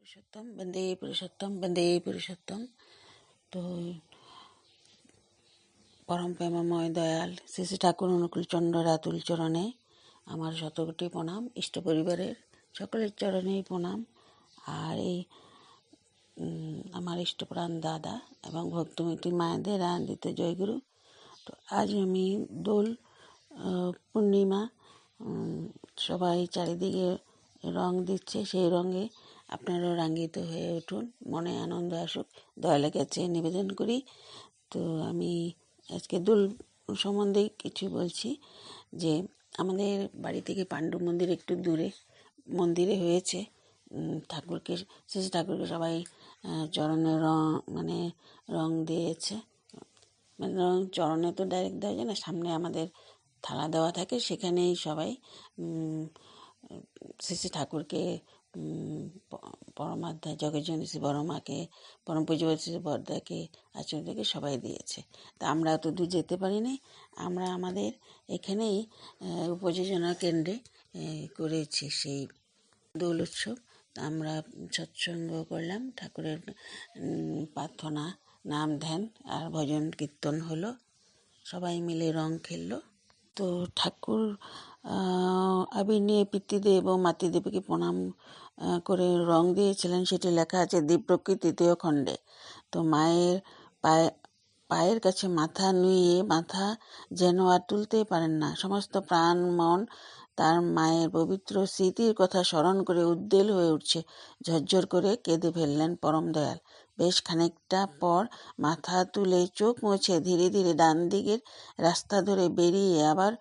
বন্দে পুরুষোত্তম। তো পরম প্রেমময় দয়াল শ্রী শ্রী ঠাকুর অনুকূলচন্দ্র রাতুল চরণে আমার শতকোটি প্রণাম, ইষ্ট পরিবারের সকলের চরণেই প্রণাম। আর এই আমার ইষ্টপ্রাণ দাদা এবং ভক্তিমতী মায়েদের আনন্দিত জয়গুরু। তো আজ আমি দোল পূর্ণিমা, সবাই চারিদিকে রং দিচ্ছে, সেই রঙে আপনারাও রাঙ্গিত হয়ে উঠুন, মনে আনন্দ আসুক, দয়ালের কাছে নিবেদন করি। তো আমি আজকে দোল সম্বন্ধে কিছু বলছি। যে আমাদের বাড়ি থেকে পাণ্ডু মন্দির একটু দূরে মন্দিরে হয়েছে ঠাকুরকে, শ্রী ঠাকুরকে সবাই চরণে রং দিয়েছে। মানে রং চরণে তো ডাইরেক্ট দেওয়া যায় না, সামনে আমাদের থালা দেওয়া থাকে, সেখানেই সবাই শ্রী ঠাকুরকে, পরমাধ্যায় জগজ্জননী শ্রী বড়মাকে, পরম পূজ্যপাদ শ্রী বরদাকে, আচার্যকে সবাই দিয়েছে। তা আমরা অত দূর যেতে পারিনি, আমরা আমাদের এখানেই উপযোজনা কেন্দ্রে করেছি সেই দোল উৎসব। আমরা সৎসঙ্গ করলাম, ঠাকুরের প্রার্থনা, নাম ধ্যান আর ভজন কীর্তন হলো, সবাই মিলে রং খেললো। তো ঠাকুর আবির নিয়ে পিতৃদেব ও মাতৃদেবীকে প্রণাম করে রং দিয়েছিলেন, সেটি লেখা আছে দীপপ্রকৃতি তৃতীয় খণ্ডে। তো মায়ের পায়ের কাছে মাথা নুয়ে মাথা যেন আর তুলতেই পারেন না, সমস্ত প্রাণ মন তার মায়ের পবিত্র স্মৃতির কথা স্মরণ করে উদ্বেল হয়ে উঠছে। ঝরঝর করে কেঁদে ফেললেন পরম দয়াল। বেশ খানিকটা পর মাথা তুলে চোখ মুছে ধীরে ধীরে ডান দিকের রাস্তা ধরে বেরিয়ে আবার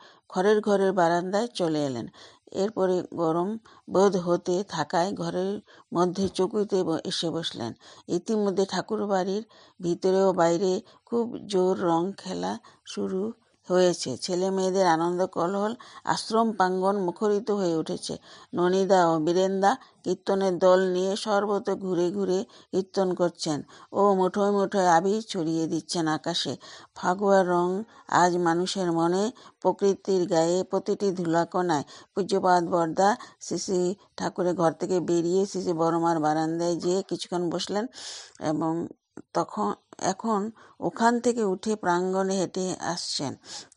ঘরের বারান্দায় চলে এলেন। এরপরে গরম বোধ হতে থাকায় ঘরের মধ্যে চৌকিতে এসে বসলেন। ইতিমধ্যে ঠাকুর বাড়ির ভিতরে ও বাইরে খুব জোর রং খেলা শুরু হয়েছে। ছেলে মেয়েদের আনন্দ কোলাহল আশ্রম প্রাঙ্গণ মুখরিত হয়ে উঠেছে। ননিদা ও বীরেন্দা কীর্তনের দল নিয়ে সর্বত্র ঘুরে ঘুরে কীর্তন করছেন ও মুঠোয় মুঠোয় আবির ছড়িয়ে দিচ্ছেন আকাশে। ফাগুয়ার রং আজ মানুষের মনে, প্রকৃতির গায়ে, প্রতিটি ধুলাকণায়। পূজ্যপাদ বরদা শ্রী শ্রী ঠাকুরের ঘর থেকে বেরিয়ে শ্রী শ্রী বড়মার বারান্দায় যেয়ে কিছুক্ষণ বসলেন এবং এখন ওখান থেকে উঠে প্রাঙ্গণে হেঁটে আসছেন।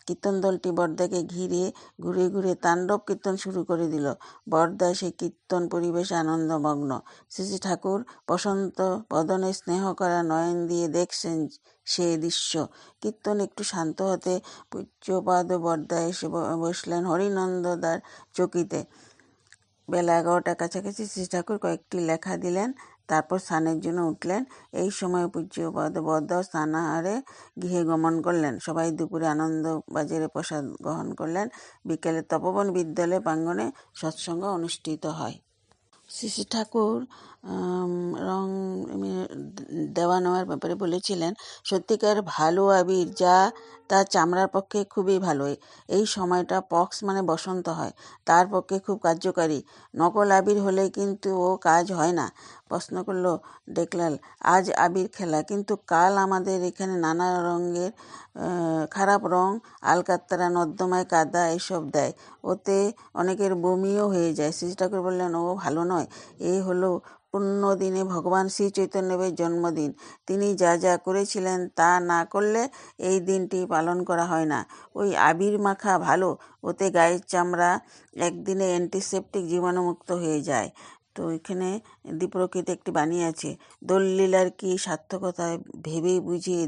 কীর্তন দলটি বরদাকে ঘিরে ঘুরে ঘুরে তাণ্ডব কীর্তন শুরু করে দিল। বরদা সেই কীর্তন পরিবেশে আনন্দমগ্ন। শ্রী শ্রী ঠাকুর বসন্ত বদনে স্নেহ করা নয়ন দিয়ে দেখছেন সে দৃশ্য। কীর্তন একটু শান্ত হতে পূজ্যপাদ বরদা এসে বসলেন হরিনন্দদার চকিতে। বেলা 11টার কাছাকাছি শ্রী ঠাকুর কয়েকটি লেখা দিলেন, তারপর স্নানের জন্য উঠলেন। এই সময় পূজ্যপাদ বরদাও স্নানাহারে গৃহে গমন করলেন। সবাই দুপুরে আনন্দ বাজারে প্রসাদ গ্রহণ করলেন। বিকেলে তপোবন বিদ্যালয় প্রাঙ্গণে সৎসঙ্গ অনুষ্ঠিত হয়। শ্রী শ্রী ঠাকুর রং দেওয়া নেওয়ার ব্যাপারে বলেছিলেন, সত্যিকার ভালো আবির যা তা চামড়ার পক্ষে খুবই ভালো। এই সময়টা পক্স মানে বসন্ত হয়, তার পক্ষে খুব কার্যকারী। নকল আবির হলে কিন্তু ও কাজ হয় না। প্রশ্ন করল ডেকলাল, আজ আবির খেলা, কিন্তু কাল আমাদের এখানে নানা রঙের খারাপ রং, আলকাতরা, নর্দমায় কাদা এসব দেয়, ওতে অনেকের বমিও হয়ে যায়। শ্রী ঠাকুর বললেন, ও ভালো নয়। এ হলো পুণ্য দিনে ভগবান শ্রী চৈতন্যদেবের জন্মদিন। তিনি যা যা করেছিলেন তা না করলে এই দিনটি পালন করা হয় না। ওই আবির মাখা ভালো, ওতে গায়ের চামড়া একদিনে অ্যান্টিসেপটিক জীবাণুমুক্ত হয়ে যায়। তো এখানে দীপপ্রকৃতি একটি বাণী আছে, দোললীলার কি সার্থকতা ভেবে বুঝিয়ে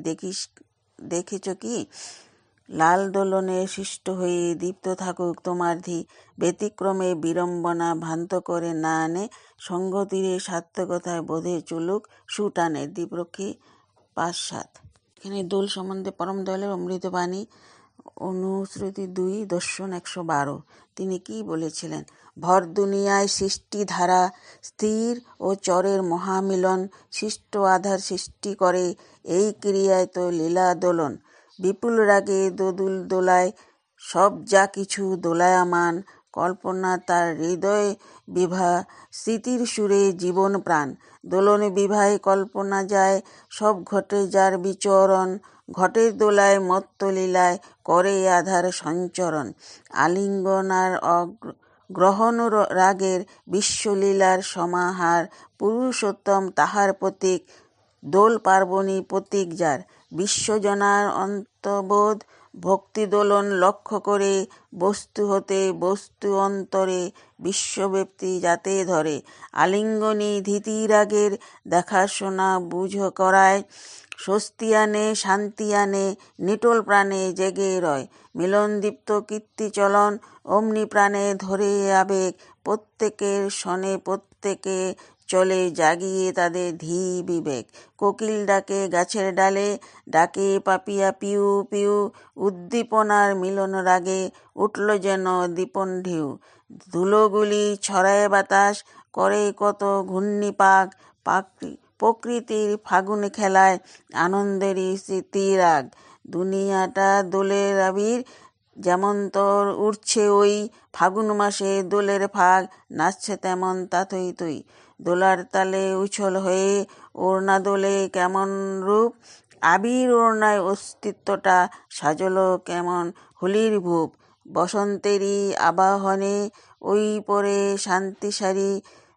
দেখেছ কি? লাল দোলনে সৃষ্ট হয়ে দীপ্ত থাকুক তোমার ধি, ব্যতিক্রমে বিড়ম্বনা ভ্রান্ত করে না আনে, সঙ্গতীরে সার্থকতায় বোধে চলুক সুটানে। দীপরক্ষী 5-7। এখানে দোল সম্বন্ধে পরম দয়ালের অমৃত বাণী, অনুশ্রুতি 2, দর্শন 112। তিনি কি বলেছিলেন? ভর দুনিয়ায় সৃষ্টি ধারা স্থির ও চরের মহামিলন, সৃষ্ট আধার সৃষ্টি করে, এই ক্রিয়ায় তো লীলা দোলন। বিপুল রাগে দোদুল দোলায় সব যা কিছু দোলায়মান, কল্পনা তার হৃদয় বিভা, স্মৃতির সুরে জীবন প্রাণ। দোলনে বিভায় কল্পনা যায়, সব ঘটে যার বিচরণ, ঘটের দোলায় মত্ত লীলায় করে আধার সঞ্চরণ। আলিঙ্গন আর গ্রহণ রাগের বিশ্বলীলার সমাহার, পুরুষোত্তম তাহার প্রতীক, দোল পার্বণী প্রতীক যার, বিশ্বজনার অন্তবোধ ভক্তিদোলন লক্ষ্য করে, বস্তু হতে বস্তু অন্তরে বিশ্বব্যাপ্তি যাতে ধরে, আলিঙ্গনী ধীতিরাগের দেখাশোনা বুঝ করায়, স্বস্তি আনে শান্তি আনে নিটোল প্রাণে জেগে রয়, মিলনদীপ্ত কীর্তিচলন অমনি প্রাণে ধরে আবেগ, প্রত্যেকের শনে প্রত্যেকে চলে জাগিয়ে তাদের ধী বিবেক, কোকিল ডাকে গাছের ডালে, ডাকে পাপিয়া পিউ পিউ, উদ্দীপনার মিলন রাগে উঠল যেন দীপন ঢেউ, ধুলোগুলি ছড়ায় বাতাস করে কত ঘূর্ণিপাক, প্রকৃতির ফাগুন খেলায় আনন্দেরই স্মৃতিরাগ, দুনিয়াটা দোলের আবির, যেমন তোর উঠছে ওই ফাগুন মাসে দোলের ফাগ, নাচছে তেমন তা থই থই, দোলার তালে উছল হয়ে ওড়না দোলে কেমন রূপ, আবির ওড়নায় অস্তিত্বটা সাজলো কেমন হোলির ভূপ, বসন্তেরই আবাহনে ওই পরে শান্তি সারি,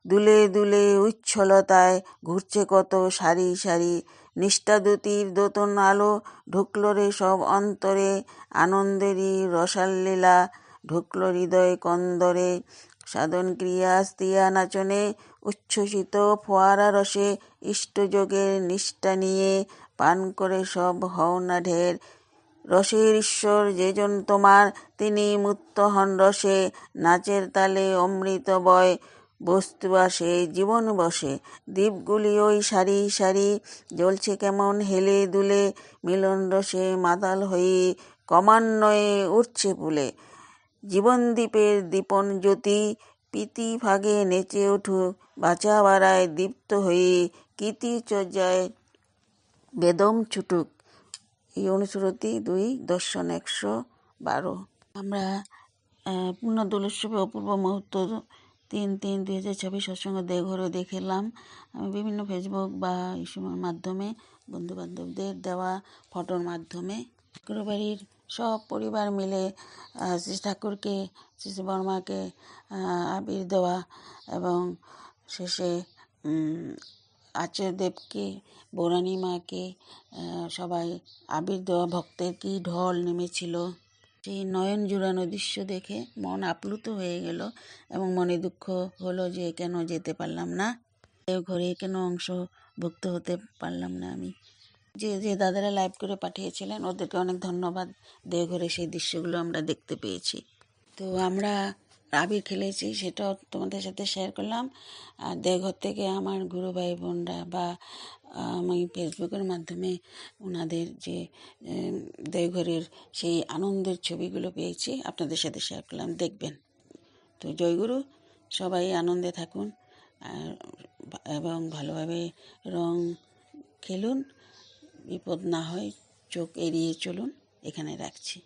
দুলে দুলে উচ্ছলতায় ঘুরছে কত সারি সারি, নিষ্ঠাদুতির দোতন আলো ঢুকলো রে সব অন্তরে, আনন্দেরই রসালীলা ঢুকলো হৃদয় কন্দরে, সাধন ক্রিয়া স্তিয়া নাচনে উচ্ছ্বসিত ফোয়ারা রসে, ইষ্টযোগের নিষ্ঠা নিয়ে পান করে সব হও না ঢের, রসের ঈশ্বর যেজন তোমার তিনি মুক্ত হন রসে, নাচের তালে অমৃত বয় বস্তু আসে জীবন বসে, দ্বীপগুলি ওই সারি সারি জ্বলছে কেমন হেলে দুলে, মিলন রসে মাতাল হয়ে ক্রমান্বয়ে উঠছে ফুলে, জীবনদ্বীপের দীপন জ্যোতি প্রীতি ভাগে নেচে উঠুক, বাঁচা বাড়ায় দীপ্ত হয়ে কীর্তি চর্যায় বেদম ছুটুক। এই অনুশ্রুতি 2 দর্শন 112। আমরা পূর্ণ দোলোৎসবে অপূর্ব মুহূর্ত 3/3/2026 সৎসঙ্গ দেওঘরে দেখলাম। আমি বিভিন্ন ফেসবুক বা ইসের মাধ্যমে বন্ধুবান্ধবদের দেওয়া ফটোর মাধ্যমে ঠাকুরবাড়ির সব পরিবার মিলে শ্রী ঠাকুরকে শ্রী বর্মাকে আবির দেওয়া এবং শেষে আচার্যদেবকে বৌরানী মাকে সবাই আবির দেওয়া, ভক্তের কি ঢল নেমেছিল, সেই নয়ন জুড়ানো দৃশ্য দেখে মন আপ্লুত হয়ে গেল এবং মনে দুঃখ হলো যে কেন যেতে পারলাম না, দেওঘরে কেন অংশভুক্ত হতে পারলাম না আমি। যে দাদারা লাইভ করে পাঠিয়েছিলেন ওদেরকে অনেক ধন্যবাদ, দেওঘরে সেই দৃশ্যগুলো আমরা দেখতে পেয়েছি। তো আমরা আবির খেলেছি সেটাও তোমাদের সাথে শেয়ার করলাম। আর দেওঘর থেকে আমার গুরু ভাই বোনরা বা আমি ফেসবুকের মাধ্যমে ওনাদের যে দেওঘরের সেই আনন্দের ছবিগুলো পেয়েছি আপনাদের সাথে শেয়ার করলাম, দেখবেন। তো জয়গুরু, সবাই আনন্দে থাকুন এবং ভালোভাবে রং খেলুন, বিপদ না হয় চোখ এড়িয়ে চলুন। এখানে রাখছি।